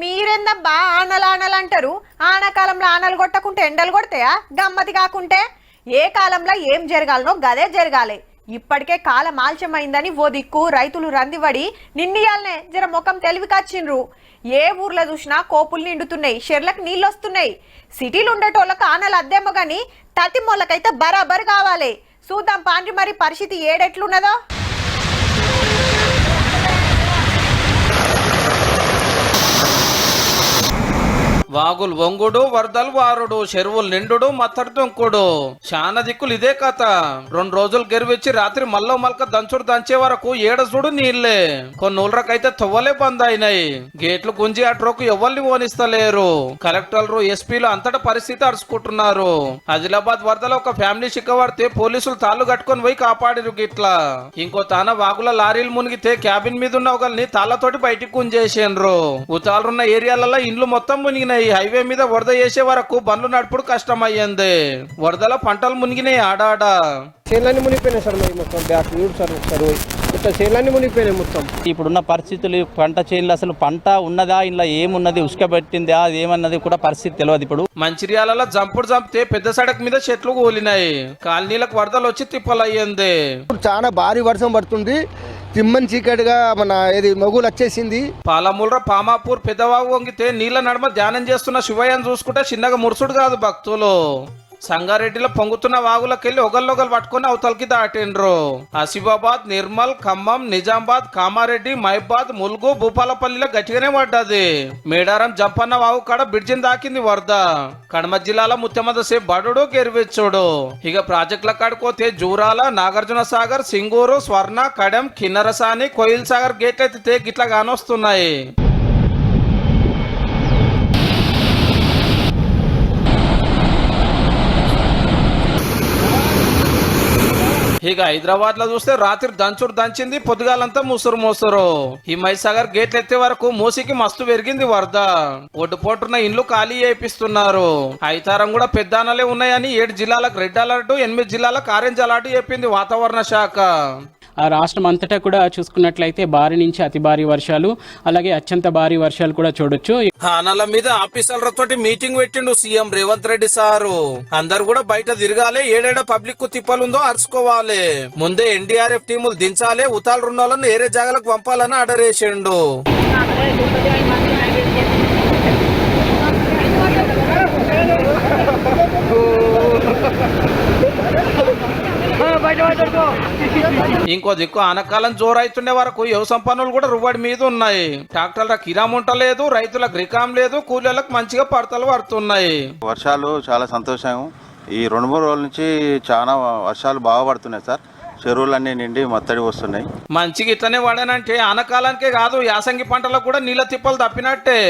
మీరెందబ్బా ఆనలు ఆనలు అంటారు? ఆనకాలంలో ఆనలు కొట్టకుంటే ఎండలు కొడతాయా? గమ్మతి కాకుంటే ఏ కాలంలో ఏం జరగాలనో గదే జరగాలి. ఇప్పటికే కాలం ఆలస్యమైందని ఓ దిక్కు రైతులు రందివడి నిన్నయాలనే జర ముఖం తెలివికొచ్చిండ్రు. ఏ ఊర్లో చూసినా కోపులు నిండుతున్నాయి, చెర్లకు నీళ్ళు వస్తున్నాయి. సిటీలు ఉండేటోళ్ళకు ఆనలు అద్దేమో గాని తతి మొలకైతే బరాబర్ కావాలి. చూద్దాం పాండ్రి మరి పరిస్థితి ఏడెట్లున్నదో. వాగులు వంగుడు, వరదలు వారుడు, చెరువులు నిండుడు, మత్తడి దొంకుడు. చాలా దిక్కులు ఇదే కథ. 2 రోజులు గెరివిచ్చి రాత్రి మల్లో మల్క దంచుడు దంచే వరకు ఏడసుడు నీళ్లే. కొన్ని ఊళ్ళకైతే తొవ్వలే బంద్ అయినాయి. గేట్లు గుంజి అట్రోకు ఎవరిని ఓనిస్తలేరు. కలెక్టర్లు, ఎస్పీలు అంతటా పరిస్థితి అరుచుకుంటున్నారు. ఆదిలాబాద్ వరదలో ఒక ఫ్యామిలీ చిక్కబడితే పోలీసులు తాళ్లు కట్టుకొని పోయి కాపాడిరు గిట్లా. ఇంకో తాన వాగుల లారీలు మునిగితే క్యాబిన్ మీద ఉన్న ఒకరిని తాళ్లతోటి బయటికి గుంజేసిండ్రు. ఉతాలున్న ఏరియాలలో ఇండ్లు మొత్తం మునిగినాయి. హైవే మీద వరద చేసే వరకు బండ్లు నడుపుడు కష్టమయ్యింది. వరదలో పంటలు మునిగినాయి ఆడాడ. చేనులన్నీ మునిగిపోయినాయి సార్. మరి మొత్తం బ్యాక్ సార్ మొత్తం చేనులన్నీ మునిగిపోయినాయి మొత్తం. ఇప్పుడున్న పరిస్థితులు పంట చేనులు అసలు పంట ఉన్నదా, ఇలా ఏమున్నది, ఉసుక పెట్టిందా, ఏమన్నది కూడా పరిస్థితి తెలియదు. ఇప్పుడు మంచిర్యాలలో జంపుడు చంపితే పెద్ద సడక్ మీద చెట్లు కూలినాయి. కాలనీలకు వరదలు వచ్చి తిప్పలయ్యింది. చాలా భారీ వర్షం పడుతుంది. తిమ్మని చీకటిగా మన ఏది మొగులు వచ్చేసింది. పాలమూల పామాపూర్ పెద్దవాగు వంగితే నీళ్ల నడుమ ధ్యానం చేస్తున్న శివయ్యను చూసుకుంటే చిన్నగా మురుసుడు కాదు భక్తులు. సంగారెడ్డిలో పొంగుతున్న వాగులకెళ్లి ఒకళ్ళొకళ్ళు పట్టుకుని అవతలకి దాటిండ్రు. ఆసిఫాబాద్, నిర్మల్, ఖమ్మం, నిజామాబాద్, కామారెడ్డి, మహిబాద్, ములుగు, భూపాలపల్లిలో గట్టిగానే పడ్డది. మేడారం జంపన్న వాగు కాడ బ్రిడ్జిని దాకింది వరద. కడమ జిల్లాలో ముత్యమద సేపు బడుడు గెరివిచ్చుడు. ఇక ప్రాజెక్టుల కాడిపోతే జూరాల, నాగార్జున సాగర్, సింగూరు, స్వర్ణ, కడెం, కిన్నరసాని, కోయిల్ సాగర్ గేట్లు ఎత్తితే గిట్లా కానొస్తున్నాయి. ఇక హైదరాబాద్ లో చూస్తే రాత్రి దంచుడు దంచింది, పొద్దుగాలంతా ముసురు మోసరు. ఈ మైసాగర్ గేట్లు ఎత్తే వరకు మూసికి మస్తు పెరిగింది వరద. ఒడ్డుపోటున్న ఇండ్లు ఖాళీ చేపిస్తున్నారు. ఐతారం కూడా పెద్దానలే ఉన్నాయని 7 జిల్లాలకు రెడ్ అలర్ట్, 8 జిల్లాలకు ఆరెంజ్ అలర్ట్ చెప్పింది వాతావరణ శాఖ. ఆ రాష్ట్రం అంతటా కూడా చూసుకున్నట్లయితే భారీ నుంచి అతి భారీ వర్షాలు, అలాగే అత్యంత భారీ వర్షాలు కూడా చూడొచ్చు. ఆనల మీద ఆఫీసర్లతోటి మీటింగ్ పెట్టిండు సీఎం రేవంత్ రెడ్డి సారు. అందరు కూడా బయట తిరగాలి, ఏడేడ పబ్లిక్ కు తిప్పలుందో అరుచుకోవాలి. ముందే ఎన్డీఆర్ఎఫ్ టీములు దించాలి, ఉతాలు రుణాలను ఏరే జాగాలకు పంపాలని ఆర్డర్ వేసిండు. ఇంకో దిక్కు ఆనకాలం జోరైతుండే వరకు వ్యవసాయ పనులు కూడా రువ్వడి మీద ఉన్నాయి. ట్రాక్టర్ల కిరాముంట లేదు, రైతులకు రికాం లేదు, కూలీలకు మంచిగా పడతలు పడుతున్నాయి. వర్షాలు చాలా సంతోషం. ఈ 2-3 రోజుల నుంచి చాలా వర్షాలు బాగా పడుతున్నాయి సార్. చెరువులన్నీ నిండి మత్తడి వస్తున్నాయి. మంచిగా ఇట్లనే పడానంటే ఆనకాలానికే కాదు, యాసంగి పంటలకు కూడా నీళ్ళ తిప్పలు తప్పినట్టే.